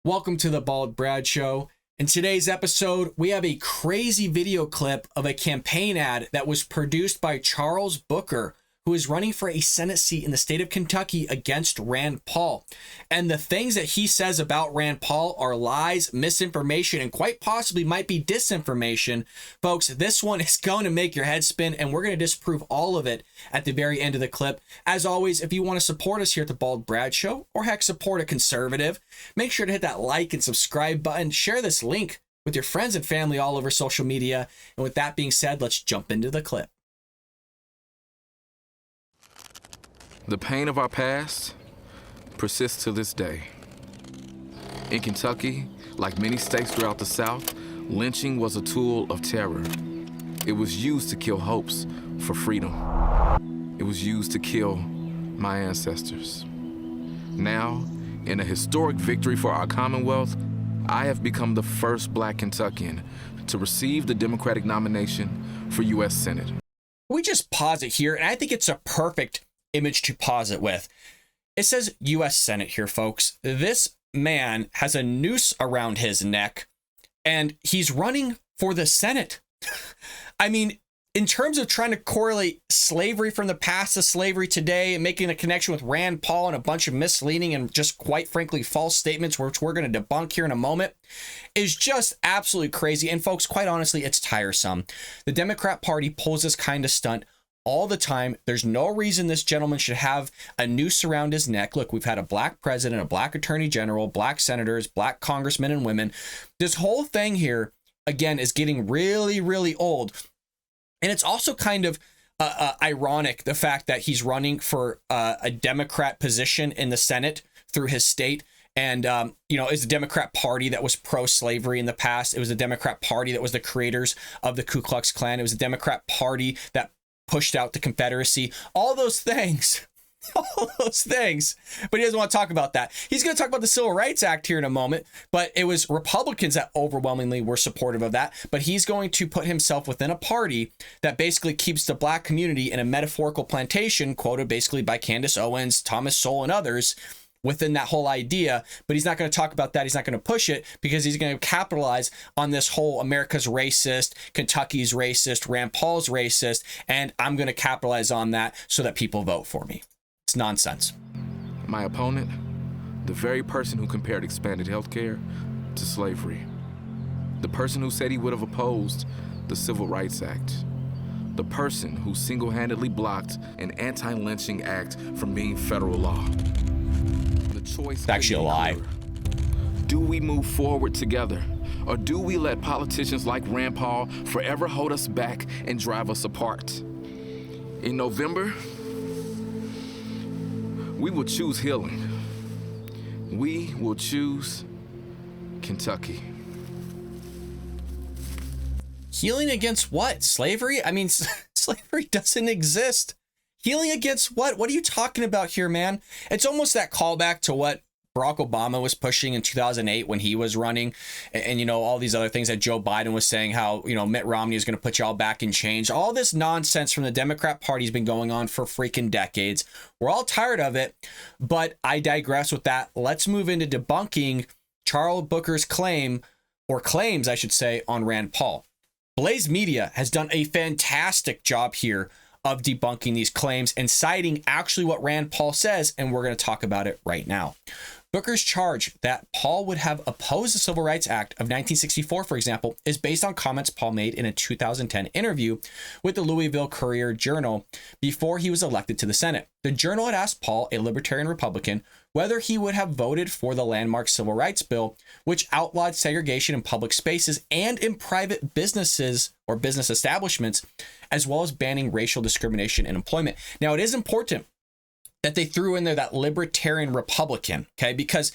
Welcome to the Bald Brad Show. In today's episode, we have a crazy video clip of a campaign ad that was produced by Charles Booker, who is running for a Senate seat in the state of Kentucky against Rand Pual. And the things that he says about Rand Pual are lies, misinformation, and quite possibly might be disinformation. Folks, this one is going to make your head spin, and we're going to disprove all of it at the very end of the clip. As always, if you want to support us here at the Bald Brad Show, or heck, support a conservative, make sure to hit that like and subscribe button. Share this link with your friends and family all over social media. And with that being said, let's jump into the clip. The pain of our past persists to this day. In Kentucky, like many states throughout the South, lynching was a tool of terror. It was used to kill hopes for freedom. It was used to kill my ancestors. Now, in a historic victory for our Commonwealth, I have become the first Black Kentuckian to receive the Democratic nomination for U.S. Senate. We just pause it here, and I think it's a perfect image to pause it with. It says U.S. Senate here, folks. This man has a noose around his neck, and he's running for the Senate. I mean, in terms of trying to correlate slavery from the past to slavery today and making a connection with Rand Pual and a bunch of misleading and just quite frankly false statements, which we're going to debunk here in a moment, is just absolutely crazy. And folks, quite honestly, it's tiresome. The Democrat Party pulls this kind of stunt all the time. There's no reason this gentleman should have a noose around his neck. Look, we've had a Black president, a Black attorney general, Black senators, Black congressmen and women. This whole thing here, again, is getting really, really old. And it's also kind of ironic, the fact that he's running for a Democrat position in the Senate through his state. And, it's a Democrat Party that was pro-slavery in the past. It was a Democrat Party that was the creators of the Ku Klux Klan. It was a Democrat Party that pushed out the Confederacy, all those things, but he doesn't want to talk about that. He's going to talk about the Civil Rights Act here in a moment, but it was Republicans that overwhelmingly were supportive of that. But he's going to put himself within a party that basically keeps the Black community in a metaphorical plantation, quoted basically by Candace Owens, Thomas Sowell, and others, within that whole idea. But he's not going to talk about that. He's not going to push it because he's going to capitalize on this whole America's racist, Kentucky's racist, Rand Paul's racist, and I'm going to capitalize on that so that people vote for me. It's nonsense. My opponent, the very person who compared expanded health care to slavery. The person who said he would have opposed the Civil Rights Act. The person who single-handedly blocked an anti-lynching act from being federal law. It's actually a lie. Do we move forward together, or do we let politicians like Rand Paul forever hold us back and drive us apart? In November, we will choose healing. We will choose Kentucky. Healing against what? Slavery? I mean, slavery doesn't exist. Healing against what? What are you talking about here, man? It's almost that callback to what Barack Obama was pushing in 2008 when he was running, and all these other things that Joe Biden was saying, how Mitt Romney is going to put y'all back in change. All this nonsense from the Democrat Party has been going on for freaking decades. We're all tired of it, but I digress with that. Let's move into debunking Charles Booker's claims, I should say, on Rand Paul. Blaze Media has done a fantastic job here of debunking these claims and citing actually what Rand Paul says, and we're going to talk about it right now. Booker's charge that Paul would have opposed the Civil Rights Act of 1964, for example, is based on comments Paul made in a 2010 interview with the Louisville Courier-Journal before he was elected to the Senate. The Journal had asked Paul, a libertarian Republican, whether he would have voted for the landmark Civil Rights Bill, which outlawed segregation in public spaces and in private businesses or business establishments, as well as banning racial discrimination in employment. Now, it is important that they threw in there that libertarian Republican, okay? Because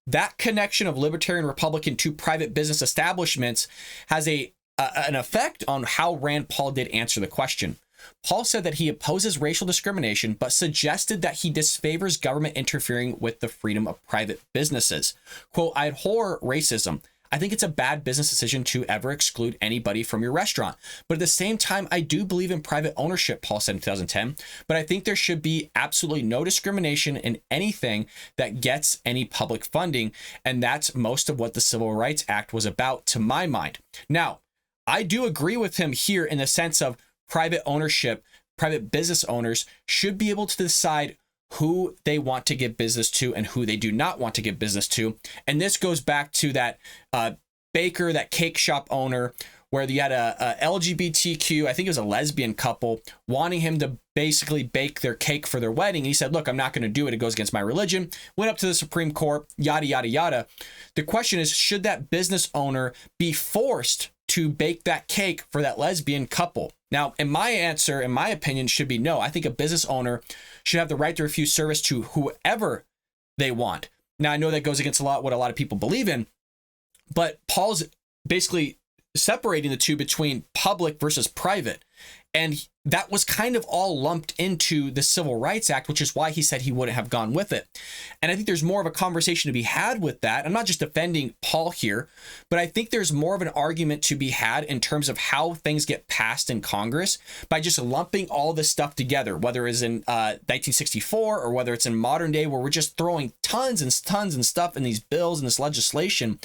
that connection of libertarian Republican to private business establishments has an effect on how Rand Paul did answer the question. Paul said that he opposes racial discrimination, but suggested that he disfavors government interfering with the freedom of private businesses. Quote, I abhor racism. I think it's a bad business decision to ever exclude anybody from your restaurant. But at the same time, I do believe in private ownership, Paul said in 2010. But I think there should be absolutely no discrimination in anything that gets any public funding. And that's most of what the Civil Rights Act was about, to my mind. Now, I do agree with him here in the sense of private ownership. Private business owners should be able to decide who they want to give business to and who they do not want to give business to. And this goes back to that baker, that cake shop owner, where you had a LGBTQ, I think it was a lesbian couple, wanting him to basically bake their cake for their wedding. And he said, look, I'm not going to do it. It goes against my religion. Went up to the Supreme Court, yada, yada, yada. The question is, should that business owner be forced to bake that cake for that lesbian couple? Now, in my answer, in my opinion, should be no. I think a business owner should have the right to refuse service to whoever they want. Now, I know that goes against what a lot of people believe in, but Paul's basically separating the two between public versus private. And that was kind of all lumped into the Civil Rights Act, which is why he said he wouldn't have gone with it. And I think there's more of a conversation to be had with that. I'm not just defending Paul here, but I think there's more of an argument to be had in terms of how things get passed in Congress by just lumping all this stuff together, whether it's in 1964 or whether it's in modern day, where we're just throwing tons and tons and stuff in these bills and this legislation.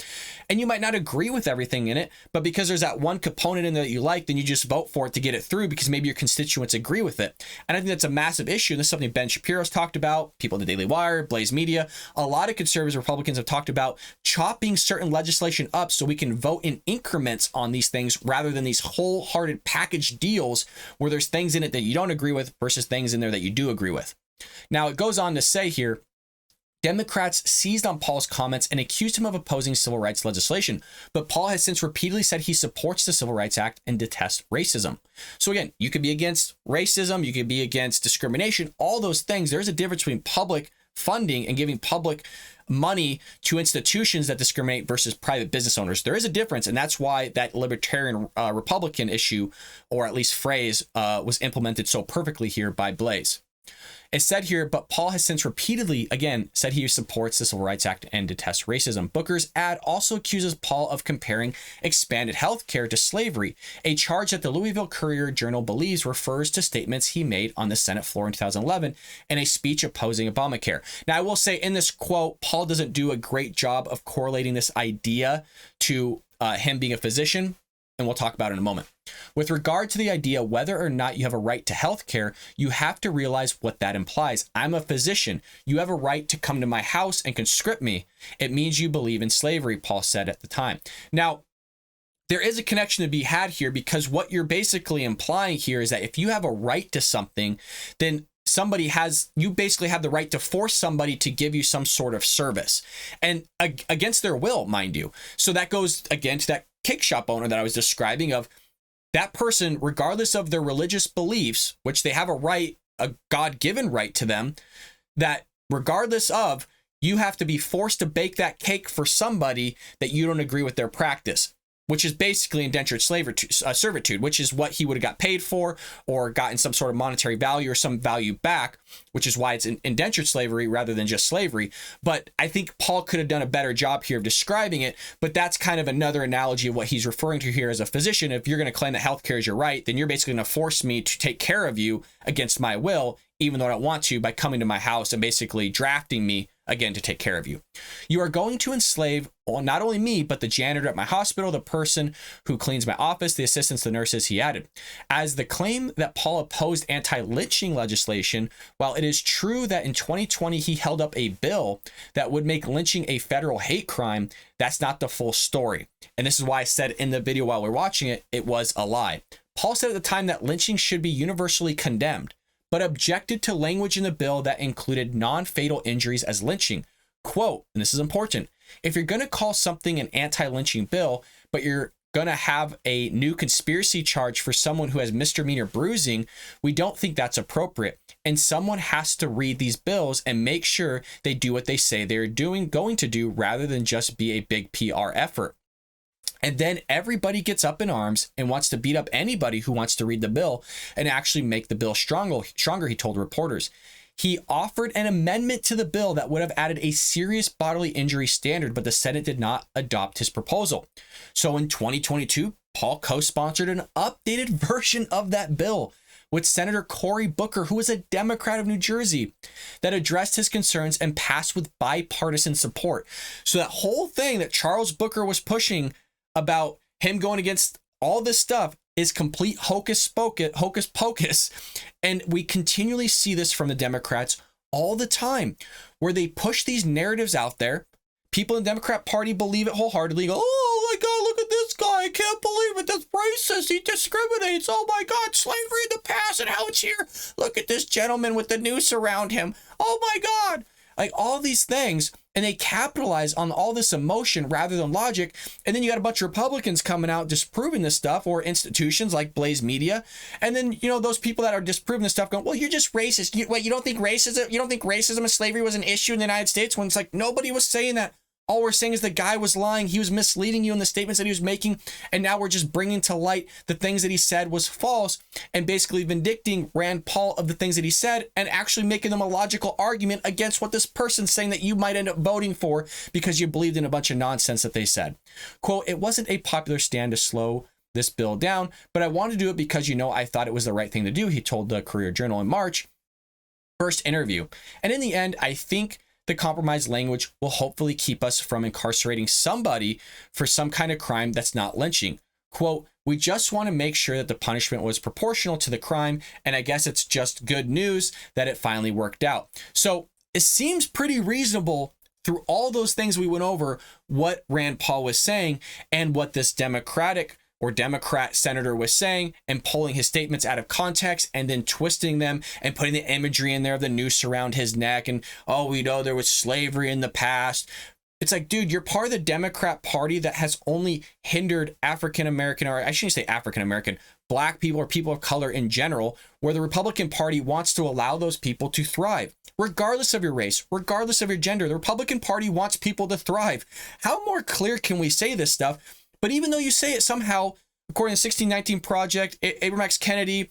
And you might not agree with everything in it, but because there's that one component in there that you like, then you just vote for it to get it through because maybe your constituents agree with it. And I think that's a massive issue. And this is something Ben Shapiro's talked about, people in the Daily Wire, Blaze Media. A lot of conservatives, Republicans have talked about chopping certain legislation up so we can vote in increments on these things rather than these wholehearted package deals where there's things in it that you don't agree with versus things in there that you do agree with. Now, it goes on to say here, Democrats seized on Paul's comments and accused him of opposing civil rights legislation, but Paul has since repeatedly said he supports the Civil Rights Act and detests racism. So again, you could be against racism, you could be against discrimination, all those things. There's a difference between public funding and giving public money to institutions that discriminate versus private business owners. There is a difference, and that's why that libertarian Republican issue, or at least phrase, was implemented so perfectly here by Blaze. It said here, but Paul has since repeatedly, again, said he supports the Civil Rights Act and detests racism. Booker's ad also accuses Paul of comparing expanded health care to slavery, a charge that the Louisville Courier-Journal believes refers to statements he made on the Senate floor in 2011 in a speech opposing Obamacare. Now, I will say in this quote, Paul doesn't do a great job of correlating this idea to him being a physician, and we'll talk about it in a moment. With regard to the idea whether or not you have a right to health care, you have to realize what that implies. I'm a physician. You have a right to come to my house and conscript me. It means you believe in slavery, Paul said at the time. Now, there is a connection to be had here because what you're basically implying here is that if you have a right to something, then you basically have the right to force somebody to give you some sort of service, and against their will, mind you. So that goes again to that cake shop owner that I was describing, of that person, regardless of their religious beliefs, which they have a God-given right to them, that regardless of, you have to be forced to bake that cake for somebody that you don't agree with their practice, which is basically indentured servitude, which is what he would have got paid for or gotten some sort of monetary value or some value back, which is why it's indentured slavery rather than just slavery. But I think Paul could have done a better job here of describing it, but that's kind of another analogy of what he's referring to here as a physician. If you're going to claim that healthcare is your right, then you're basically going to force me to take care of you against my will, even though I don't want to, by coming to my house and basically drafting me again to take care of you. You are going to enslave not only me, but the janitor at my hospital, the person who cleans my office, the assistants, the nurses, he added. As the claim that Paul opposed anti-lynching legislation, while it is true that in 2020 he held up a bill that would make lynching a federal hate crime, that's not the full story. And this is why I said in the video while we're watching it, it was a lie. Paul said at the time that lynching should be universally condemned, but objected to language in the bill that included non-fatal injuries as lynching. Quote, and this is important, if you're going to call something an anti-lynching bill, but you're going to have a new conspiracy charge for someone who has misdemeanor bruising, we don't think that's appropriate. And someone has to read these bills and make sure they do what they say they're going to do, rather than just be a big PR effort. And then everybody gets up in arms and wants to beat up anybody who wants to read the bill and actually make the bill stronger, he told reporters. He offered an amendment to the bill that would have added a serious bodily injury standard, but the Senate did not adopt his proposal. So in 2022, Paul co-sponsored an updated version of that bill with Senator Cory Booker, who was a Democrat of New Jersey, that addressed his concerns and passed with bipartisan support. So that whole thing that Charles Booker was pushing about him going against all this stuff is complete hocus pocus. And we continually see this from the Democrats all the time, where they push these narratives out there. People in the Democrat Party believe it wholeheartedly. Go, oh my God, look at this guy. I can't believe it. That's racist. He discriminates. Oh my God, slavery in the past and how it's here. Look at this gentleman with the noose around him. Oh my God. Like all these things. And they capitalize on all this emotion rather than logic. And then you got a bunch of Republicans coming out disproving this stuff, or institutions like Blaze Media. And then, you know, those people that are disproving this stuff going, well, you're just racist. You don't think racism and slavery was an issue in the United States? When it's like, nobody was saying that. All we're saying is the guy was lying. He was misleading you in the statements that he was making. And now we're just bringing to light the things that he said was false and basically vindicting Rand Paul of the things that he said and actually making them a logical argument against what this person's saying that you might end up voting for because you believed in a bunch of nonsense that they said. Quote, it wasn't a popular stand to slow this bill down, but I wanted to do it because, you know, I thought it was the right thing to do, he told the Courier Journal in March. First interview. And in the end, I think the compromise language will hopefully keep us from incarcerating somebody for some kind of crime that's not lynching. Quote, we just want to make sure that the punishment was proportional to the crime. And I guess it's just good news that it finally worked out. So it seems pretty reasonable through all those things we went over, what Rand Paul was saying and what this Democrat senator was saying, and pulling his statements out of context and then twisting them and putting the imagery in there of the noose around his neck. And, oh, we know there was slavery in the past. It's like, dude, you're part of the Democrat Party that has only hindered African-American, or I shouldn't say African-American, Black people or people of color in general, where the Republican Party wants to allow those people to thrive. Regardless of your race, regardless of your gender, the Republican Party wants people to thrive. How more clear can we say this stuff? But even though you say it somehow, according to the 1619 Project, Abraham X. Kennedy,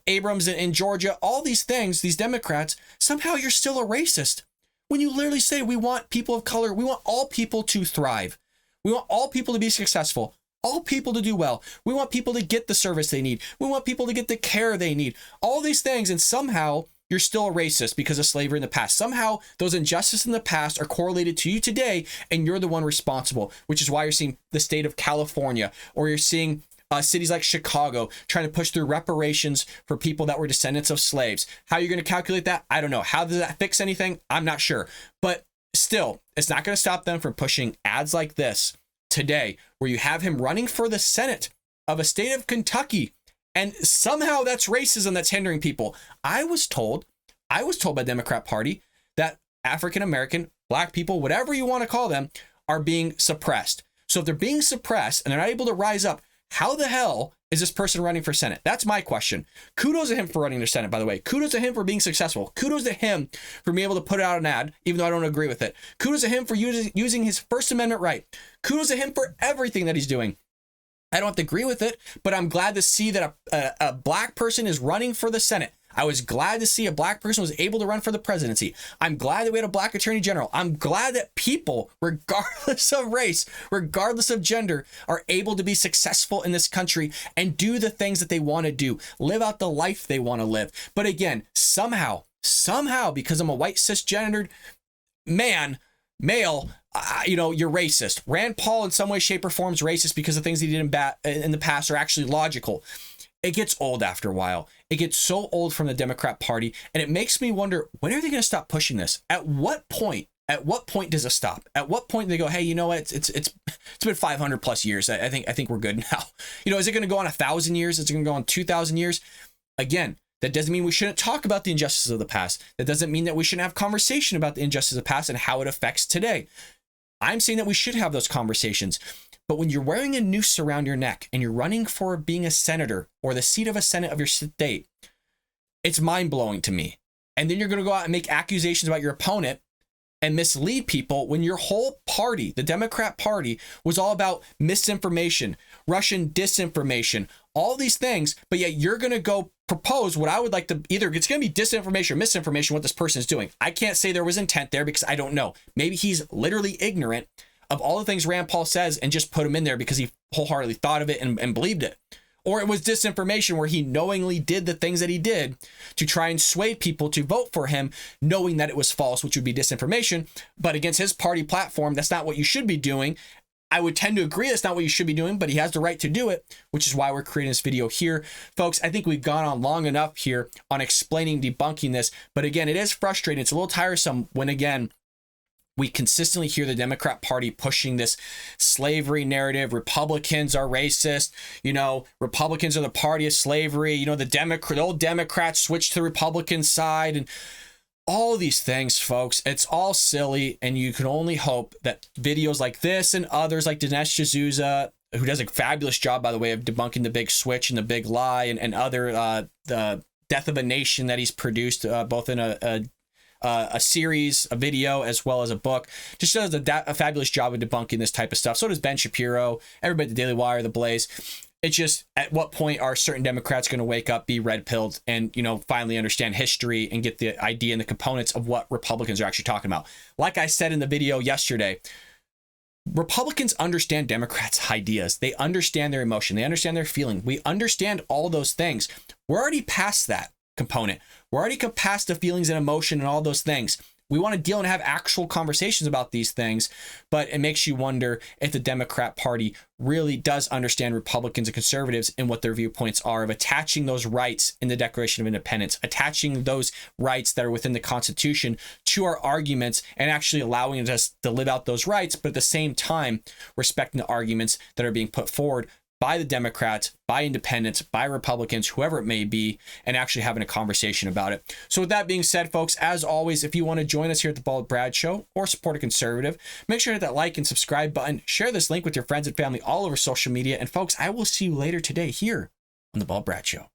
Abrams in Georgia, all these things, these Democrats, somehow you're still a racist. When you literally say we want people of color, we want all people to thrive. We want all people to be successful, all people to do well. We want people to get the service they need. We want people to get the care they need. All these things, and somehow you're still a racist because of slavery in the past. Somehow those injustices in the past are correlated to you today, and you're the one responsible, which is why you're seeing the state of California, or you're seeing cities like Chicago trying to push through reparations for people that were descendants of slaves. How you're going to calculate that? I don't know. How does that fix anything? I'm not sure. But still, it's not going to stop them from pushing ads like this today, where you have him running for the Senate of a state of Kentucky. And somehow that's racism that's hindering people. I was told by the Democrat Party that African-American, Black people, whatever you want to call them, are being suppressed. So if they're being suppressed and they're not able to rise up, how the hell is this person running for Senate? That's my question. Kudos to him for running for Senate, by the way. Kudos to him for being successful. Kudos to him for being able to put out an ad, even though I don't agree with it. Kudos to him for using his First Amendment right. Kudos to him for everything that he's doing. I don't have to agree with it, but I'm glad to see that a Black person is running for the Senate. I was glad to see a Black person was able to run for the presidency. I'm glad that we had a Black attorney general. I'm glad that people, regardless of race, regardless of gender, are able to be successful in this country and do the things that they want to do, live out the life they want to live. But again, somehow, because I'm a white cisgendered male, you're racist. Rand Paul in some way, shape, or form is racist because the things he did in the past are actually logical. It gets old after a while. It gets so old from the Democrat Party, and it makes me wonder, when are they going to stop pushing this? At what point does it stop? At what point do they go, hey, you know what? It's been 500 plus years. I think we're good now. Is it going to go on 1,000 years? Is it going to go on 2,000 years? Again, that doesn't mean we shouldn't talk about the injustices of the past. That doesn't mean that we shouldn't have conversation about the injustices of the past and how it affects today. I'm saying that we should have those conversations. But when you're wearing a noose around your neck and you're running for being a senator or the seat of a Senate of your state, it's mind-blowing to me. And then you're going to go out and make accusations about your opponent and mislead people when your whole party, the Democrat Party, was all about misinformation, Russian disinformation, all these things. But yet you're going to go propose what I would like to either, it's going to be disinformation or misinformation what this person is doing. I can't say there was intent there because I don't know. Maybe he's literally ignorant of all the things Rand Paul says and just put him in there because he wholeheartedly thought of it and believed it. Or it was disinformation where he knowingly did the things that he did to try and sway people to vote for him, knowing that it was false, which would be disinformation. But against his party platform, that's not what you should be doing. I would tend to agree that's not what you should be doing, but he has the right to do it, which is why we're creating this video here. Folks, I think we've gone on long enough here on explaining, debunking this. But again, it is frustrating. It's a little tiresome when, again, we consistently hear the Democrat Party pushing this slavery narrative. Republicans are racist. You know, Republicans are the party of slavery. You know, the old Democrats switched to the Republican side and all these things, folks. It's all silly. And you can only hope that videos like this and others like Dinesh D'Souza, who does a fabulous job, by the way, of debunking the big switch and the big lie and other, the Death of a Nation that he's produced, both in a series, a video, as well as a book, just does a fabulous job of debunking this type of stuff. So does Ben Shapiro, everybody at the Daily Wire, The Blaze. It's just, at what point are certain Democrats going to wake up, be red-pilled, and, you know, finally understand history and get the idea and the components of what Republicans are actually talking about? Like I said in the video yesterday, Republicans understand Democrats' ideas. They understand their emotion. They understand their feeling. We understand all those things. We're already past that component. We're already past the feelings and emotion and all those things. We want to deal and have actual conversations about these things, but it makes you wonder if the Democrat Party really does understand Republicans and conservatives and what their viewpoints are of attaching those rights in the Declaration of Independence, attaching those rights that are within the Constitution to our arguments and actually allowing us to live out those rights, but at the same time, respecting the arguments that are being put forward by the Democrats, by independents, by Republicans, whoever it may be, and actually having a conversation about it. So with that being said, folks, as always, if you want to join us here at the Bald Brad Show or support a conservative, make sure to hit that like and subscribe button, share this link with your friends and family all over social media, and folks, I will see you later today here on the Bald Brad Show.